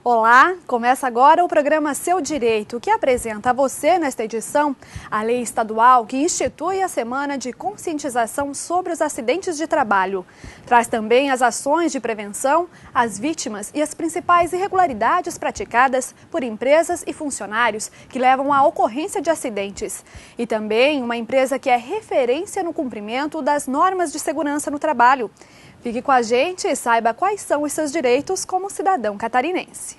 Olá, começa agora o programa Seu Direito, que apresenta a você, nesta edição, a lei estadual que institui a Semana de Conscientização sobre os Acidentes de Trabalho. Traz também as ações de prevenção, as vítimas e as principais irregularidades praticadas por empresas e funcionários que levam à ocorrência de acidentes. E também uma empresa que é referência no cumprimento das normas de segurança no trabalho. Fique com a gente e saiba quais são os seus direitos como cidadão catarinense.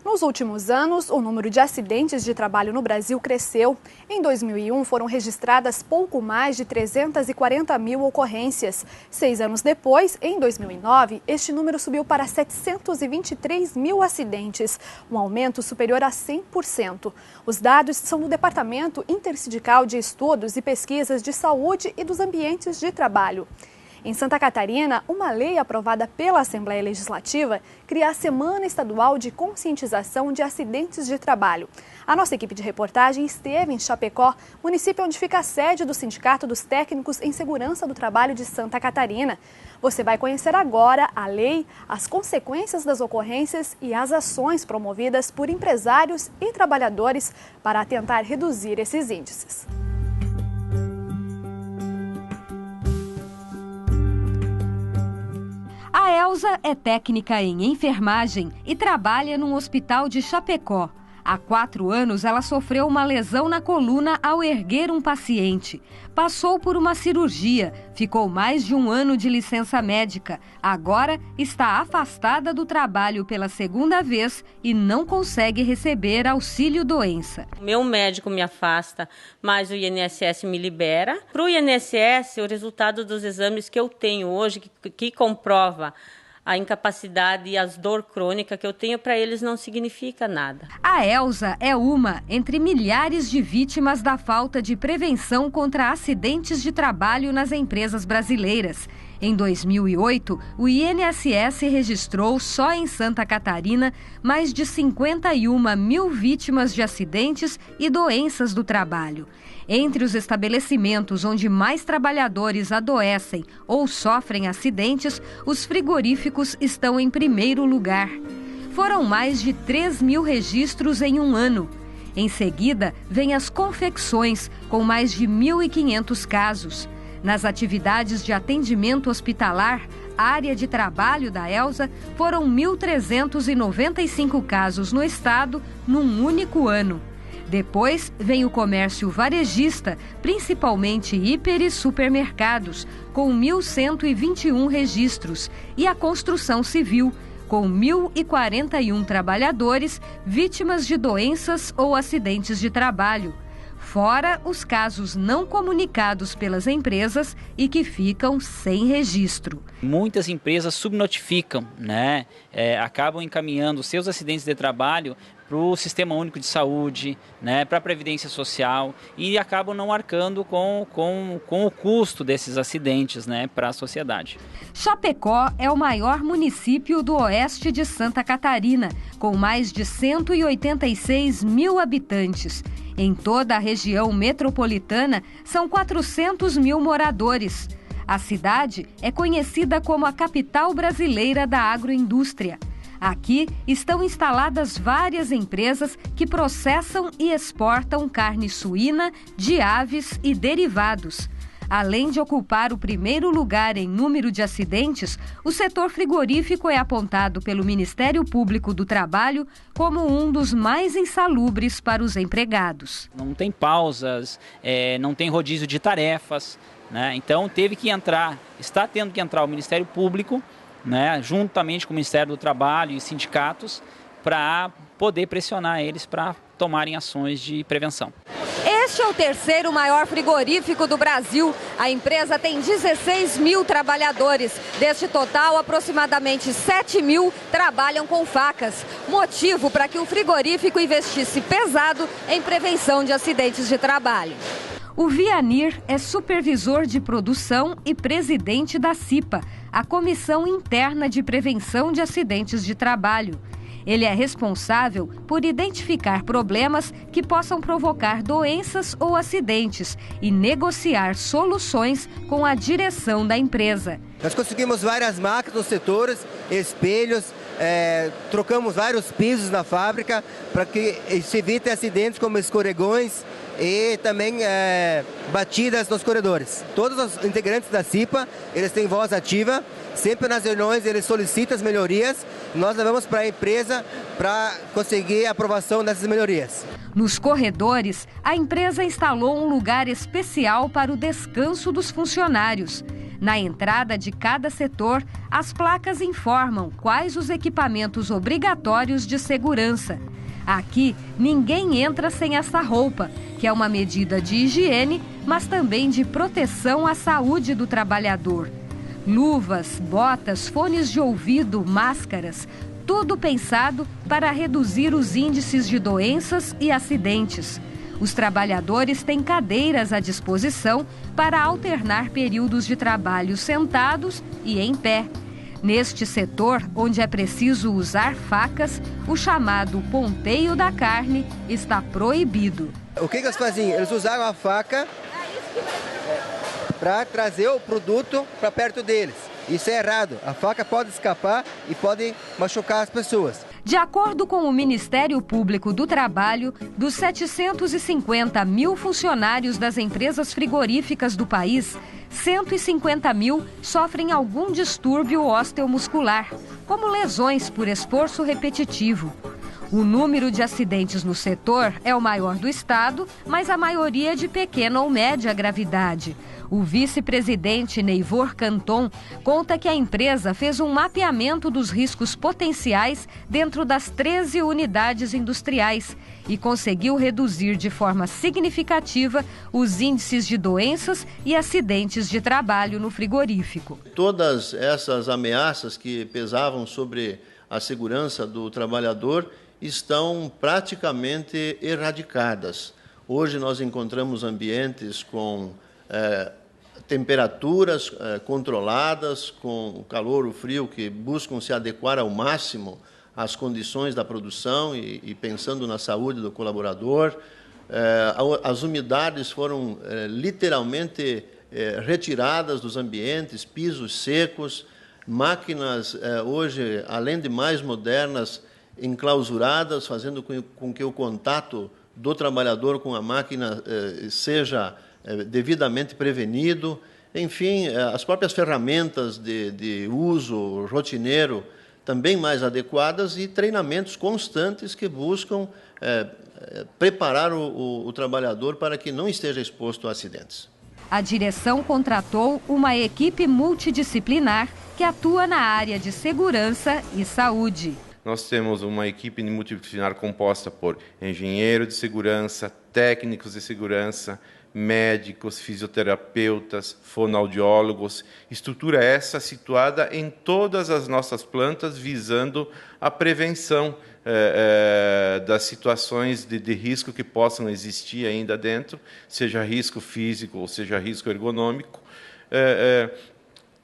Nos últimos anos, o número de acidentes de trabalho no Brasil cresceu. Em 2001, foram registradas pouco mais de 340 mil ocorrências. 6 anos depois, em 2009, este número subiu para 723 mil acidentes, um aumento superior a 100%. Os dados são do Departamento Intersindical de Estudos e Pesquisas de Saúde e dos Ambientes de Trabalho. Em Santa Catarina, uma lei aprovada pela Assembleia Legislativa cria a Semana Estadual de Conscientização de Acidentes de Trabalho. A nossa equipe de reportagem esteve em Chapecó, município onde fica a sede do Sindicato dos Técnicos em Segurança do Trabalho de Santa Catarina. Você vai conhecer agora a lei, as consequências das ocorrências e as ações promovidas por empresários e trabalhadores para tentar reduzir esses índices. A Elza é técnica em enfermagem e trabalha num hospital de Chapecó. Há 4 anos, ela sofreu uma lesão na coluna ao erguer um paciente. Passou por uma cirurgia, ficou mais de 1 ano de licença médica. Agora está afastada do trabalho pela 2ª vez e não consegue receber auxílio-doença. Meu médico me afasta, mas o INSS me libera. Para o INSS, o resultado dos exames que eu tenho hoje, que comprova a incapacidade e as dor crônica que eu tenho, para eles não significa nada. A Elza é uma entre milhares de vítimas da falta de prevenção contra acidentes de trabalho nas empresas brasileiras. Em 2008, o INSS registrou só em Santa Catarina mais de 51 mil vítimas de acidentes e doenças do trabalho. Entre os estabelecimentos onde mais trabalhadores adoecem ou sofrem acidentes, os frigoríficos estão em primeiro lugar. Foram mais de 3 mil registros em 1 ano. Em seguida, vêm as confecções, com mais de 1.500 casos. Nas atividades de atendimento hospitalar, área de trabalho da Elza, foram 1.395 casos no estado num único ano. Depois vem o comércio varejista, principalmente hiper e supermercados, com 1.121 registros, e a construção civil, com 1.041 trabalhadores vítimas de doenças ou acidentes de trabalho. Fora os casos não comunicados pelas empresas e que ficam sem registro. Muitas empresas subnotificam, acabam encaminhando seus acidentes de trabalho para o Sistema Único de Saúde, para a Previdência Social, e acabam não arcando com o custo desses acidentes, para a sociedade. Chapecó é o maior município do oeste de Santa Catarina, com mais de 186 mil habitantes. Em toda a região metropolitana, são 400 mil moradores. A cidade é conhecida como a capital brasileira da agroindústria. Aqui estão instaladas várias empresas que processam e exportam carne suína, de aves e derivados. Além de ocupar o primeiro lugar em número de acidentes, o setor frigorífico é apontado pelo Ministério Público do Trabalho como um dos mais insalubres para os empregados. Não tem pausas, não tem rodízio de tarefas, então está tendo que entrar o Ministério Público, juntamente com o Ministério do Trabalho e sindicatos, para poder pressionar eles para tomarem ações de prevenção. Este é o 3º maior frigorífico do Brasil. A empresa tem 16 mil trabalhadores. Deste total, aproximadamente 7 mil trabalham com facas. Motivo para que o frigorífico investisse pesado em prevenção de acidentes de trabalho. O Vianir é supervisor de produção e presidente da CIPA, a Comissão Interna de Prevenção de Acidentes de Trabalho. Ele é responsável por identificar problemas que possam provocar doenças ou acidentes e negociar soluções com a direção da empresa. Nós conseguimos várias máquinas nos setores, espelhos, trocamos vários pisos na fábrica para que se evite acidentes como escorregões e também batidas nos corredores. Todos os integrantes da CIPA, eles têm voz ativa. Sempre nas reuniões eles solicitam as melhorias, nós levamos para a empresa para conseguir a aprovação dessas melhorias. Nos corredores, a empresa instalou um lugar especial para o descanso dos funcionários. Na entrada de cada setor, as placas informam quais os equipamentos obrigatórios de segurança. Aqui, ninguém entra sem essa roupa, que é uma medida de higiene, mas também de proteção à saúde do trabalhador. Luvas, botas, fones de ouvido, máscaras, tudo pensado para reduzir os índices de doenças e acidentes. Os trabalhadores têm cadeiras à disposição para alternar períodos de trabalho sentados e em pé. Neste setor, onde é preciso usar facas, o chamado ponteio da carne está proibido. O que eles faziam? Eles usavam a faca para trazer o produto para perto deles. Isso é errado. A faca pode escapar e pode machucar as pessoas. De acordo com o Ministério Público do Trabalho, dos 750 mil funcionários das empresas frigoríficas do país, 150 mil sofrem algum distúrbio osteomuscular, como lesões por esforço repetitivo. O número de acidentes no setor é o maior do estado, mas a maioria é de pequena ou média gravidade. O vice-presidente Neivor Canton conta que a empresa fez um mapeamento dos riscos potenciais dentro das 13 unidades industriais e conseguiu reduzir de forma significativa os índices de doenças e acidentes de trabalho no frigorífico. Todas essas ameaças que pesavam sobre a segurança do trabalhador estão praticamente erradicadas. Hoje nós encontramos ambientes com temperaturas controladas, com o calor, o frio, que buscam se adequar ao máximo às condições da produção e pensando na saúde do colaborador. As umidades foram literalmente retiradas dos ambientes, pisos secos, máquinas hoje, além de mais modernas, enclausuradas, fazendo com que o contato do trabalhador com a máquina seja devidamente prevenido. Enfim, as próprias ferramentas de uso rotineiro também mais adequadas e treinamentos constantes que buscam preparar o trabalhador para que não esteja exposto a acidentes. A direção contratou uma equipe multidisciplinar que atua na área de segurança e saúde. Nós temos uma equipe multidisciplinar composta por engenheiro de segurança, técnicos de segurança, médicos, fisioterapeutas, fonoaudiólogos. Estrutura essa situada em todas as nossas plantas, visando a prevenção das situações de risco que possam existir ainda dentro, seja risco físico ou seja risco ergonômico,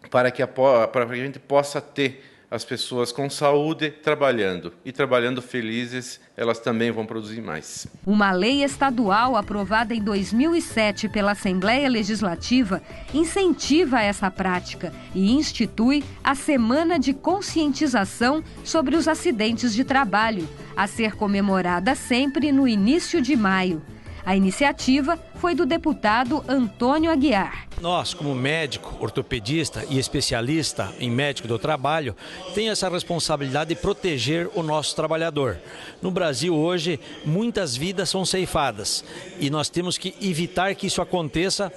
para que a gente possa ter as pessoas com saúde trabalhando. E trabalhando felizes, elas também vão produzir mais. Uma lei estadual aprovada em 2007 pela Assembleia Legislativa incentiva essa prática e institui a Semana de Conscientização sobre os Acidentes de Trabalho, a ser comemorada sempre no início de maio. A iniciativa foi do deputado Antônio Aguiar. Nós, como médico, ortopedista e especialista em médico do trabalho, tem essa responsabilidade de proteger o nosso trabalhador. No Brasil, hoje, muitas vidas são ceifadas e nós temos que evitar que isso aconteça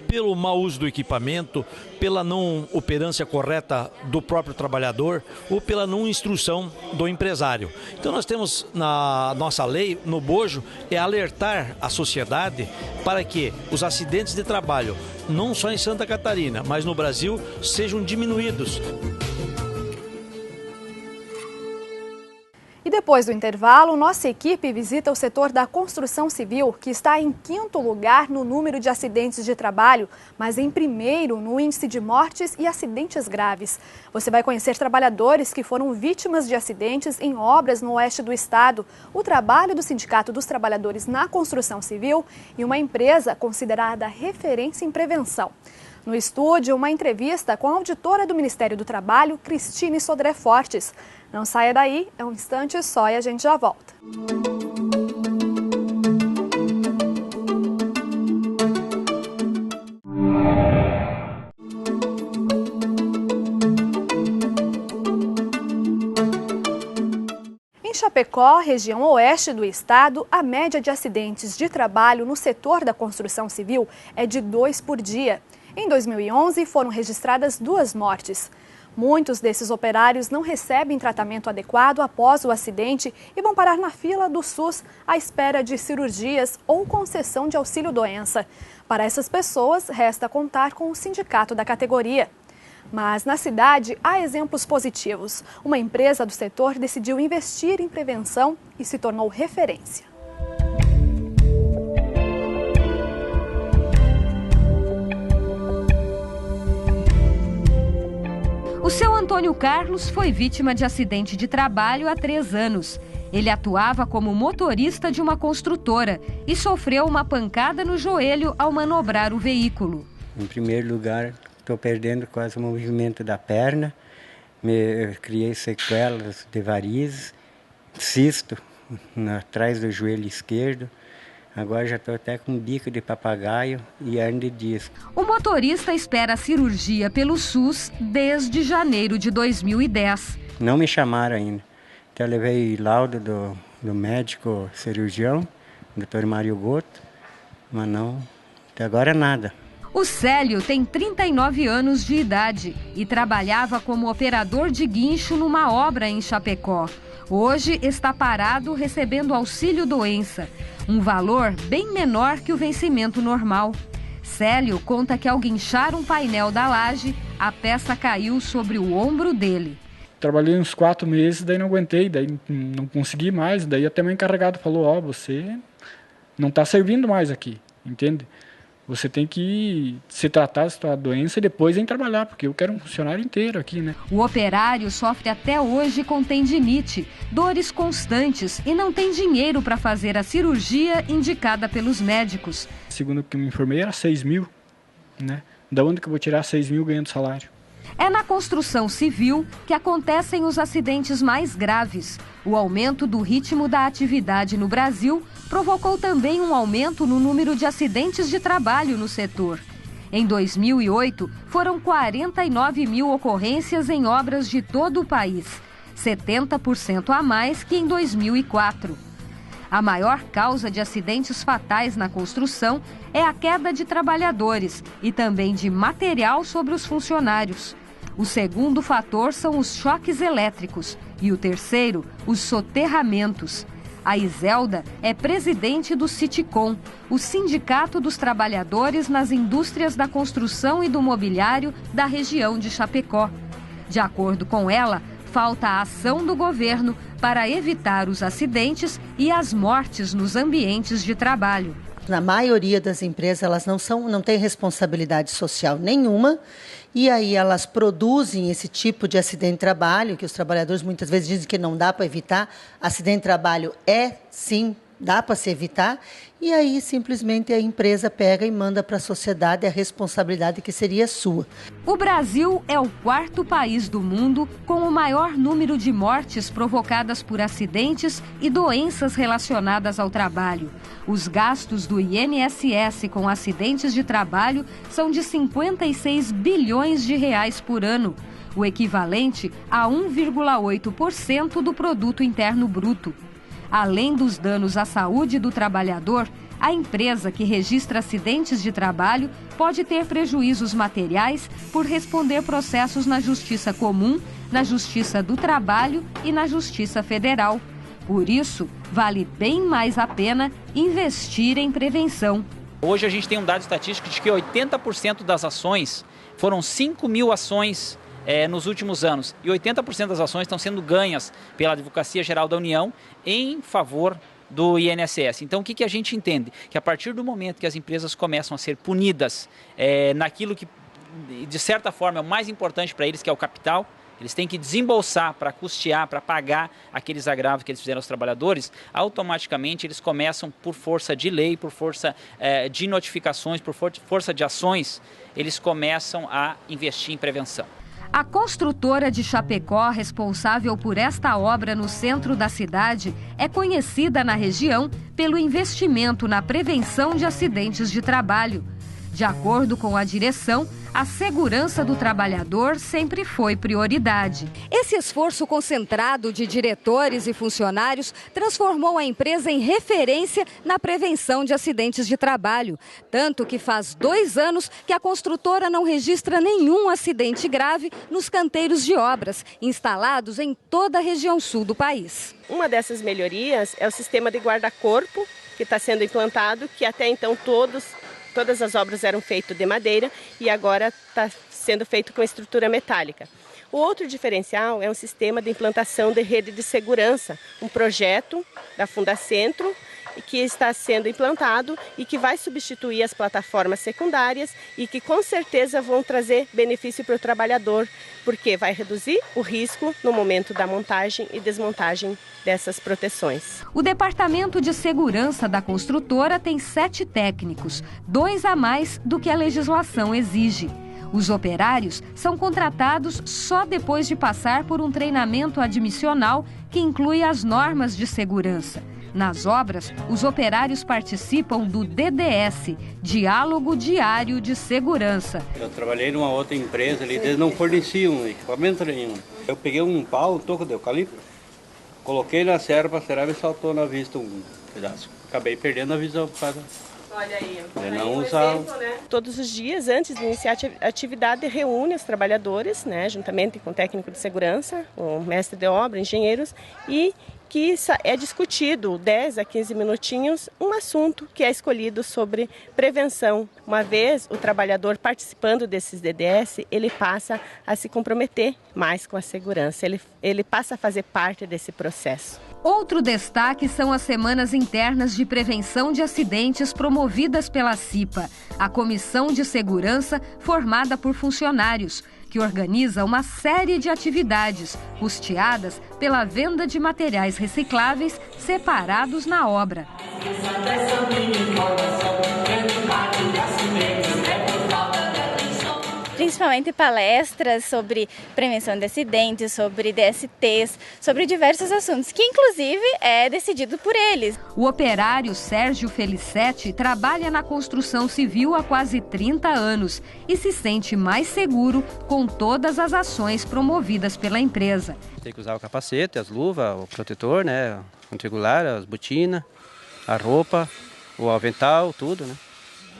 pelo mau uso do equipamento, pela não operância correta do próprio trabalhador ou pela não instrução do empresário. Então nós temos na nossa lei, no bojo, é alertar a sociedade para que os acidentes de trabalho, não só em Santa Catarina, mas no Brasil, sejam diminuídos. E depois Depois do intervalo, nossa equipe visita o setor da construção civil, que está em 5º lugar no número de acidentes de trabalho, mas em 1º no índice de mortes e acidentes graves. Você vai conhecer trabalhadores que foram vítimas de acidentes em obras no oeste do estado, o trabalho do Sindicato dos Trabalhadores na Construção Civil e uma empresa considerada referência em prevenção. No estúdio, uma entrevista com a auditora do Ministério do Trabalho, Cristine Sodré Fortes. Não saia daí, é um instante só e a gente já volta. Em Chapecó, região oeste do estado, a média de acidentes de trabalho no setor da construção civil é de 2 por dia. Em 2011, foram registradas 2 mortes. Muitos desses operários não recebem tratamento adequado após o acidente e vão parar na fila do SUS à espera de cirurgias ou concessão de auxílio-doença. Para essas pessoas, resta contar com o sindicato da categoria. Mas na cidade há exemplos positivos. Uma empresa do setor decidiu investir em prevenção e se tornou referência. O seu Antônio Carlos foi vítima de acidente de trabalho há 3 anos. Ele atuava como motorista de uma construtora e sofreu uma pancada no joelho ao manobrar o veículo. Em primeiro lugar, estou perdendo quase o movimento da perna, criei sequelas de varizes, cisto atrás do joelho esquerdo. Agora já estou até com bico de papagaio e hernia de disco. O motorista espera a cirurgia pelo SUS desde janeiro de 2010. Não me chamaram ainda. Então eu levei laudo do médico cirurgião, Dr. Mário Goto, mas não, até agora nada. O Célio tem 39 anos de idade e trabalhava como operador de guincho numa obra em Chapecó. Hoje está parado recebendo auxílio-doença, um valor bem menor que o vencimento normal. Célio conta que ao guinchar um painel da laje, a peça caiu sobre o ombro dele. Trabalhei uns 4 meses, daí não aguentei, daí não consegui mais, daí até meu encarregado falou, você não está servindo mais aqui, entende? Você tem que se tratar da sua doença e depois vem trabalhar, porque eu quero um funcionário inteiro aqui, né? O operário sofre até hoje com tendinite, dores constantes e não tem dinheiro para fazer a cirurgia indicada pelos médicos. Segundo o que me informei, era 6 mil, né? Da onde que eu vou tirar 6 mil ganhando salário? É na construção civil que acontecem os acidentes mais graves. O aumento do ritmo da atividade no Brasil provocou também um aumento no número de acidentes de trabalho no setor. Em 2008, foram 49 mil ocorrências em obras de todo o país, 70% a mais que em 2004. A maior causa de acidentes fatais na construção é a queda de trabalhadores e também de material sobre os funcionários. O segundo fator são os choques elétricos e o terceiro, os soterramentos. A Iselda é presidente do Citicom, o Sindicato dos Trabalhadores nas Indústrias da Construção e do Mobiliário da região de Chapecó. De acordo com ela, falta a ação do governo para evitar os acidentes e as mortes nos ambientes de trabalho. Na maioria das empresas, elas não têm responsabilidade social nenhuma, e aí elas produzem esse tipo de acidente de trabalho, que os trabalhadores muitas vezes dizem que não dá para evitar. Acidente de trabalho sim, dá para se evitar, e aí simplesmente a empresa pega e manda para a sociedade a responsabilidade que seria sua. O Brasil é o 4º país do mundo com o maior número de mortes provocadas por acidentes e doenças relacionadas ao trabalho. Os gastos do INSS com acidentes de trabalho são de 56 bilhões de reais por ano, o equivalente a 1,8% do produto interno bruto. Além dos danos à saúde do trabalhador, a empresa que registra acidentes de trabalho pode ter prejuízos materiais por responder processos na Justiça Comum, na Justiça do Trabalho e na Justiça Federal. Por isso, vale bem mais a pena investir em prevenção. Hoje a gente tem um dado estatístico de que 80% das ações, foram 5 mil ações nos últimos anos. E 80% das ações estão sendo ganhas pela Advocacia Geral da União em favor do INSS. Então, o que a gente entende? Que a partir do momento que as empresas começam a ser punidas naquilo que, de certa forma, é o mais importante para eles, que é o capital, eles têm que desembolsar para custear, para pagar aqueles agravos que eles fizeram aos trabalhadores, automaticamente eles começam, por força de lei, por força de notificações, por força de ações, eles começam a investir em prevenção. A construtora de Chapecó, responsável por esta obra no centro da cidade, é conhecida na região pelo investimento na prevenção de acidentes de trabalho. De acordo com a direção, a segurança do trabalhador sempre foi prioridade. Esse esforço concentrado de diretores e funcionários transformou a empresa em referência na prevenção de acidentes de trabalho. Tanto que faz 2 anos que a construtora não registra nenhum acidente grave nos canteiros de obras, instalados em toda a região sul do país. Uma dessas melhorias é o sistema de guarda-corpo que está sendo implantado, que até então todas as obras eram feitas de madeira e agora está sendo feito com estrutura metálica. O outro diferencial é um sistema de implantação de rede de segurança, um projeto da Fundacentro que está sendo implantado e que vai substituir as plataformas secundárias e que com certeza vão trazer benefício para o trabalhador, porque vai reduzir o risco no momento da montagem e desmontagem dessas proteções. O Departamento de Segurança da construtora tem 7 técnicos, 2 a mais do que a legislação exige. Os operários são contratados só depois de passar por um treinamento admissional que inclui as normas de segurança. Nas obras, os operários participam do DDS, Diálogo Diário de Segurança. Eu trabalhei numa outra empresa ali, eles não forneciam equipamento nenhum. Eu peguei um toco de eucalipto, coloquei na serra para cerar e saltou na vista um pedaço. Acabei perdendo a visão por causa. Olha aí, não usar. Exemplo, né? Todos os dias, antes de iniciar a atividade, reúne os trabalhadores, né, juntamente com o técnico de segurança, o mestre de obra, engenheiros, e que é discutido 10 a 15 minutinhos um assunto que é escolhido sobre prevenção. Uma vez o trabalhador participando desses DDS, ele passa a se comprometer mais com a segurança, ele passa a fazer parte desse processo. Outro destaque são as semanas internas de prevenção de acidentes promovidas pela CIPA, a Comissão de Segurança formada por funcionários, que organiza uma série de atividades custeadas pela venda de materiais recicláveis separados na obra. Principalmente palestras sobre prevenção de acidentes, sobre DSTs, sobre diversos assuntos, que inclusive é decidido por eles. O operário Sérgio Felicetti trabalha na construção civil há quase 30 anos e se sente mais seguro com todas as ações promovidas pela empresa. Tem que usar o capacete, as luvas, o protetor, né, o antigolar, as botinas, a roupa, o avental, tudo, né?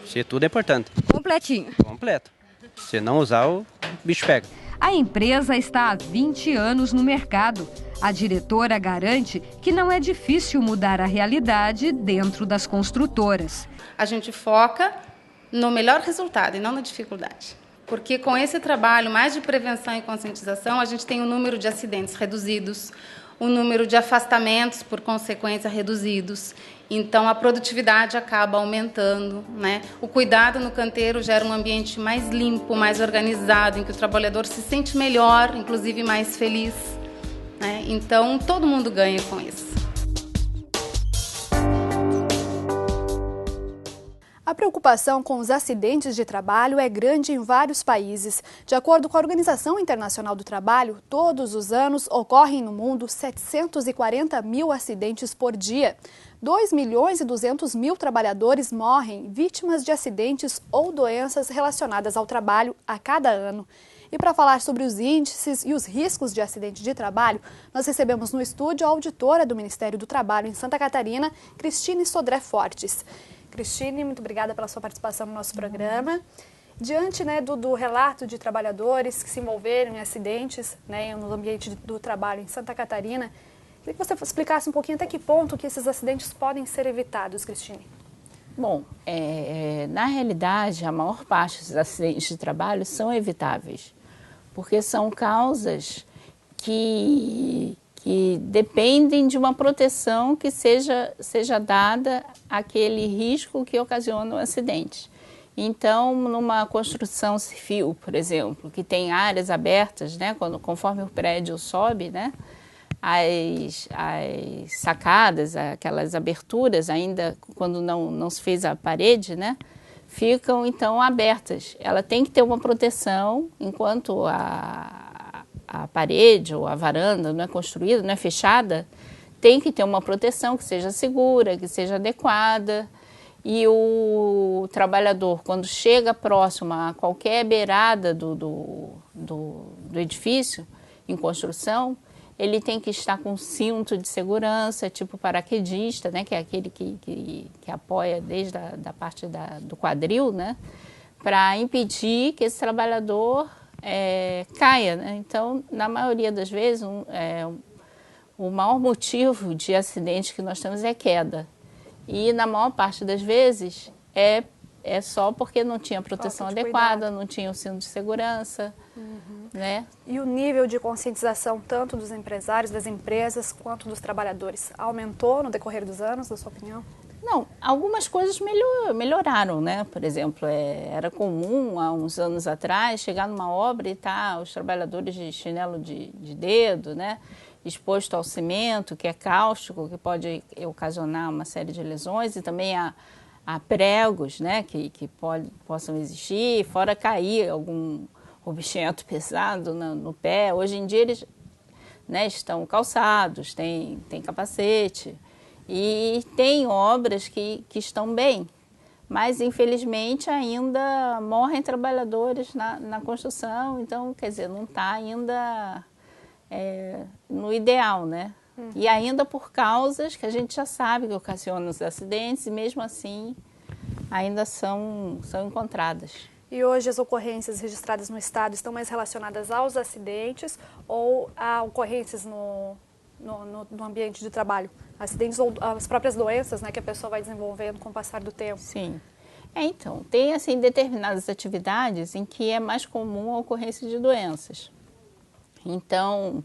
Isso tudo é importante. Completinho. Completo. Se não usar, o bicho pega. A empresa está há 20 anos no mercado. A diretora garante que não é difícil mudar a realidade dentro das construtoras. A gente foca no melhor resultado e não na dificuldade. Porque com esse trabalho mais de prevenção e conscientização, a gente tem o número de acidentes reduzidos, o número de afastamentos, por consequência, reduzidos. Então, a produtividade acaba aumentando, né? O cuidado no canteiro gera um ambiente mais limpo, mais organizado, em que o trabalhador se sente melhor, inclusive mais feliz, né? Então, todo mundo ganha com isso. A preocupação com os acidentes de trabalho é grande em vários países. De acordo com a Organização Internacional do Trabalho, todos os anos ocorrem no mundo 740 mil acidentes por dia. 2.200.000 trabalhadores morrem vítimas de acidentes ou doenças relacionadas ao trabalho a cada ano. E para falar sobre os índices e os riscos de acidente de trabalho, nós recebemos no estúdio a auditora do Ministério do Trabalho em Santa Catarina, Cristine Sodré Fortes. Cristine, muito obrigada pela sua participação no nosso programa. Diante do relato de trabalhadores que se envolveram em acidentes no ambiente do trabalho em Santa Catarina, queria que você explicasse um pouquinho até que ponto que esses acidentes podem ser evitados, Cristine. Bom, na realidade, a maior parte dos acidentes de trabalho são evitáveis, porque são causas que dependem de uma proteção que seja dada àquele risco que ocasiona o acidente. Então, numa construção civil, por exemplo, que tem áreas abertas, né, conforme o prédio sobe, né, as sacadas, aquelas aberturas, ainda quando não se fez a parede, né, ficam então abertas. Ela tem que ter uma proteção enquanto a parede ou a varanda não é construída, não é fechada, tem que ter uma proteção que seja segura, que seja adequada. E o trabalhador, quando chega próximo a qualquer beirada do edifício em construção, ele tem que estar com cinto de segurança, tipo paraquedista, né, que é aquele que apoia desde a parte do quadril, né, para impedir que esse trabalhador caia. Né? Então, na maioria das vezes, o maior motivo de acidente que nós temos é queda. E na maior parte das vezes é só porque não tinha proteção adequada, não tinha o cinto de segurança. Né? E o nível de conscientização tanto dos empresários, das empresas, quanto dos trabalhadores, aumentou no decorrer dos anos, na sua opinião? Não, algumas coisas melhoraram, né? Por exemplo, era comum há uns anos atrás chegar numa obra e os trabalhadores de chinelo de dedo, né? Exposto ao cimento, que é cáustico, que pode ocasionar uma série de lesões, e também a pregos, né, que possam existir, fora cair algum objeto pesado no pé. Hoje em dia eles, né, estão calçados, têm capacete, e tem obras que estão bem, mas infelizmente ainda morrem trabalhadores na construção, então, quer dizer, não está ainda no ideal, né? E ainda por causas que a gente já sabe que ocasionam os acidentes, e mesmo assim ainda são encontradas. E hoje as ocorrências registradas no estado estão mais relacionadas aos acidentes ou a ocorrências no ambiente de trabalho? Acidentes ou as próprias doenças, né, que a pessoa vai desenvolvendo com o passar do tempo? Sim. Então, tem assim determinadas atividades em que é mais comum a ocorrência de doenças. Então,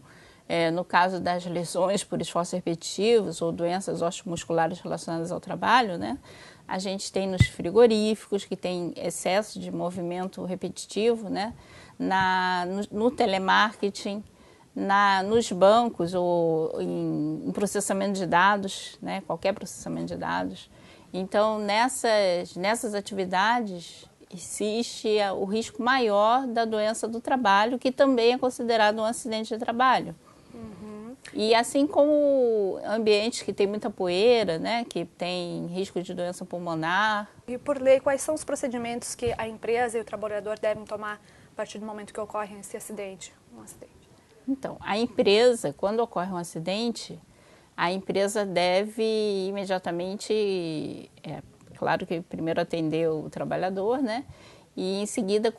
no caso das lesões por esforços repetitivos ou doenças osteomusculares relacionadas ao trabalho, né, a gente tem nos frigoríficos, que tem excesso de movimento repetitivo, né, no telemarketing, nos bancos ou em processamento de dados, né, qualquer processamento de dados. Então, nessas atividades, existe o risco maior da doença do trabalho, que também é considerado um acidente de trabalho. E assim como ambientes que tem muita poeira, né, que tem risco de doença pulmonar. E por lei, quais são os procedimentos que a empresa e o trabalhador devem tomar a partir do momento que ocorre esse acidente? Então, a empresa, quando ocorre um acidente, a empresa deve imediatamente, claro que primeiro atender o trabalhador, né, e em seguida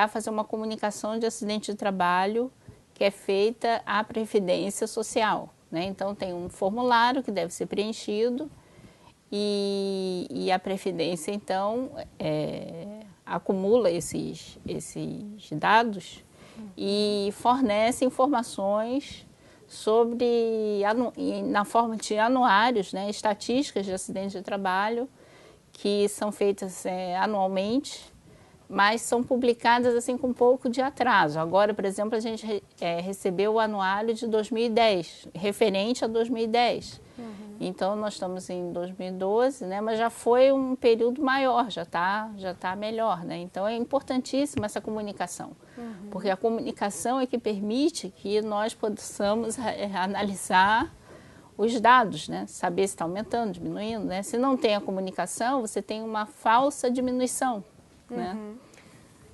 fazer uma comunicação de acidente de trabalho que é feita à Previdência Social, né? Então, tem um formulário que deve ser preenchido e a Previdência, então, acumula esses dados e fornece informações na forma de anuários, né, estatísticas de acidentes de trabalho, que são feitas anualmente, mas são publicadas assim com um pouco de atraso. Agora, por exemplo, a gente recebeu o anuário de 2010, referente a 2010. Então, nós estamos em 2012, né, mas já foi um período maior, já tá melhor. Né? Então, é importantíssima essa comunicação, porque a comunicação é que permite que nós possamos analisar os dados, né? Saber se está aumentando, diminuindo. Né? Se não tem a comunicação, você tem uma falsa diminuição. Né?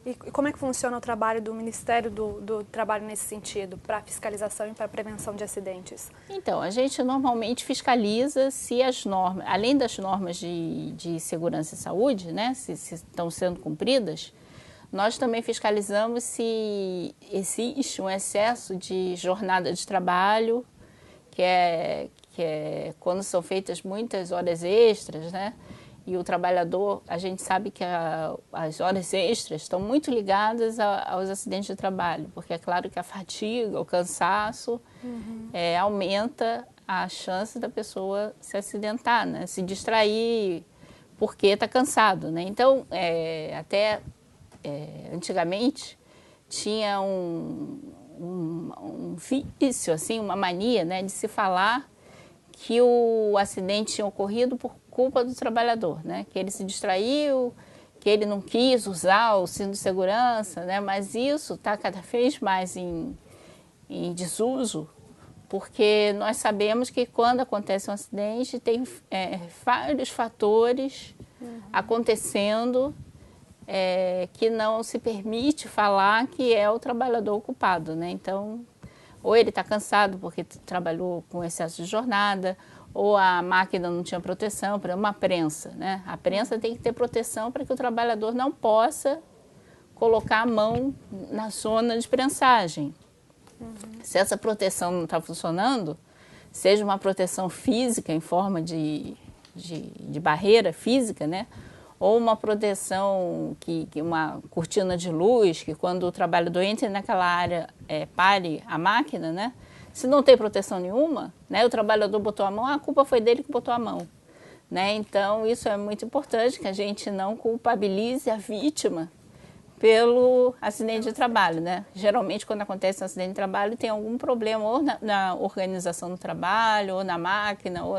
E como é que funciona o trabalho do Ministério do Trabalho nesse sentido, para fiscalização e para prevenção de acidentes? Então, a gente normalmente fiscaliza se as normas, além das normas de segurança e saúde, né, se estão sendo cumpridas, nós também fiscalizamos se existe um excesso de jornada de trabalho, que é quando são feitas muitas horas extras, né? E o trabalhador, a gente sabe que as horas extras estão muito ligadas aos acidentes de trabalho, porque é claro que a fadiga, o cansaço aumenta a chance da pessoa se acidentar, né? Se distrair porque está cansado, né? Então, antigamente tinha um vício, assim, uma mania, né, de se falar que o acidente tinha ocorrido por culpa do trabalhador, né? Que ele se distraiu, que ele não quis usar o cinto de segurança, né? Mas isso está cada vez mais em desuso, porque nós sabemos que quando acontece um acidente tem vários fatores acontecendo que não se permite falar que é o trabalhador culpado, né? Então, ou ele está cansado porque trabalhou com excesso de jornada, ou a máquina não tinha proteção, por exemplo, uma prensa, né? A prensa tem que ter proteção para que o trabalhador não possa colocar a mão na zona de prensagem. Se essa proteção não está funcionando, seja uma proteção física em forma de barreira física, né? Ou uma proteção, uma cortina de luz, que quando o trabalhador entra naquela área, pare a máquina, né? Se não tem proteção nenhuma, né? O trabalhador botou a mão, a culpa foi dele que botou a mão, né? Então, isso é muito importante, que a gente não culpabilize a vítima pelo acidente de trabalho, né? Geralmente, quando acontece um acidente de trabalho, tem algum problema ou na organização do trabalho, ou na máquina, ou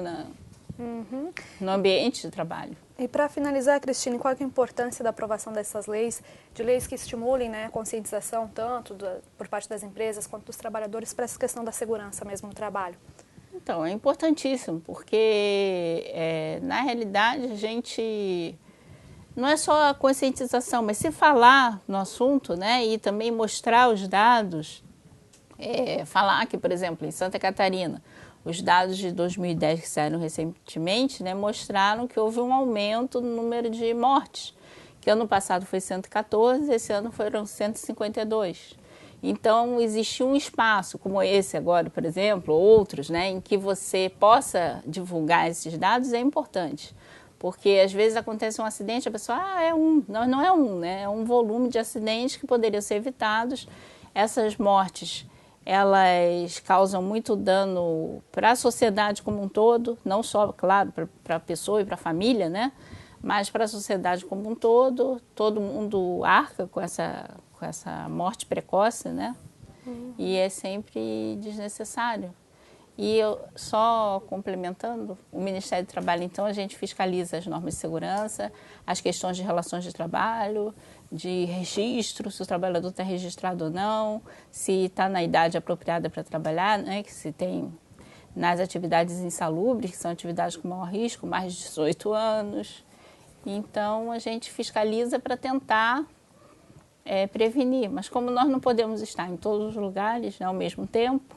no ambiente de trabalho. E para finalizar, Cristine, qual é a importância da aprovação dessas leis, de leis que estimulem, né, a conscientização tanto por parte das empresas quanto dos trabalhadores para essa questão da segurança mesmo no trabalho? Então, é importantíssimo, porque na realidade a gente não é só a conscientização, mas se falar no assunto, né, e também mostrar os dados, falar que, por exemplo, em Santa Catarina, os dados de 2010 que saíram recentemente, né, mostraram que houve um aumento no número de mortes, que ano passado foi 114, esse ano foram 152. Então, existe um espaço como esse agora, por exemplo, outros, né, em que você possa divulgar esses dados é importante. Porque às vezes acontece um acidente, a pessoa, não é um, né, é um volume de acidentes que poderiam ser evitados. Essas mortes, elas causam muito dano para a sociedade como um todo, não só, claro, para a pessoa e para a família, né? Mas para a sociedade como um todo mundo arca com essa morte precoce, né? E é sempre desnecessário. E eu, só complementando, o Ministério do Trabalho, então, a gente fiscaliza as normas de segurança, as questões de relações de trabalho, de registro, se o trabalhador está registrado ou não, se está na idade apropriada para trabalhar, né, que se tem nas atividades insalubres, que são atividades com maior risco, mais de 18 anos. Então, a gente fiscaliza para tentar prevenir. Mas como nós não podemos estar em todos os lugares, né, ao mesmo tempo,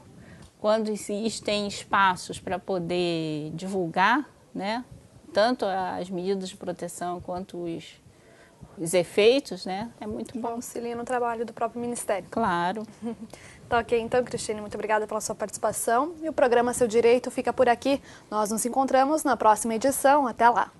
quando existem espaços para poder divulgar, né, tanto as medidas de proteção quanto os efeitos, né, é muito bom. Auxilia no trabalho do próprio Ministério. Claro. Tá ok, então, Cristine, muito obrigada pela sua participação. E o programa Seu Direito fica por aqui. Nós nos encontramos na próxima edição. Até lá.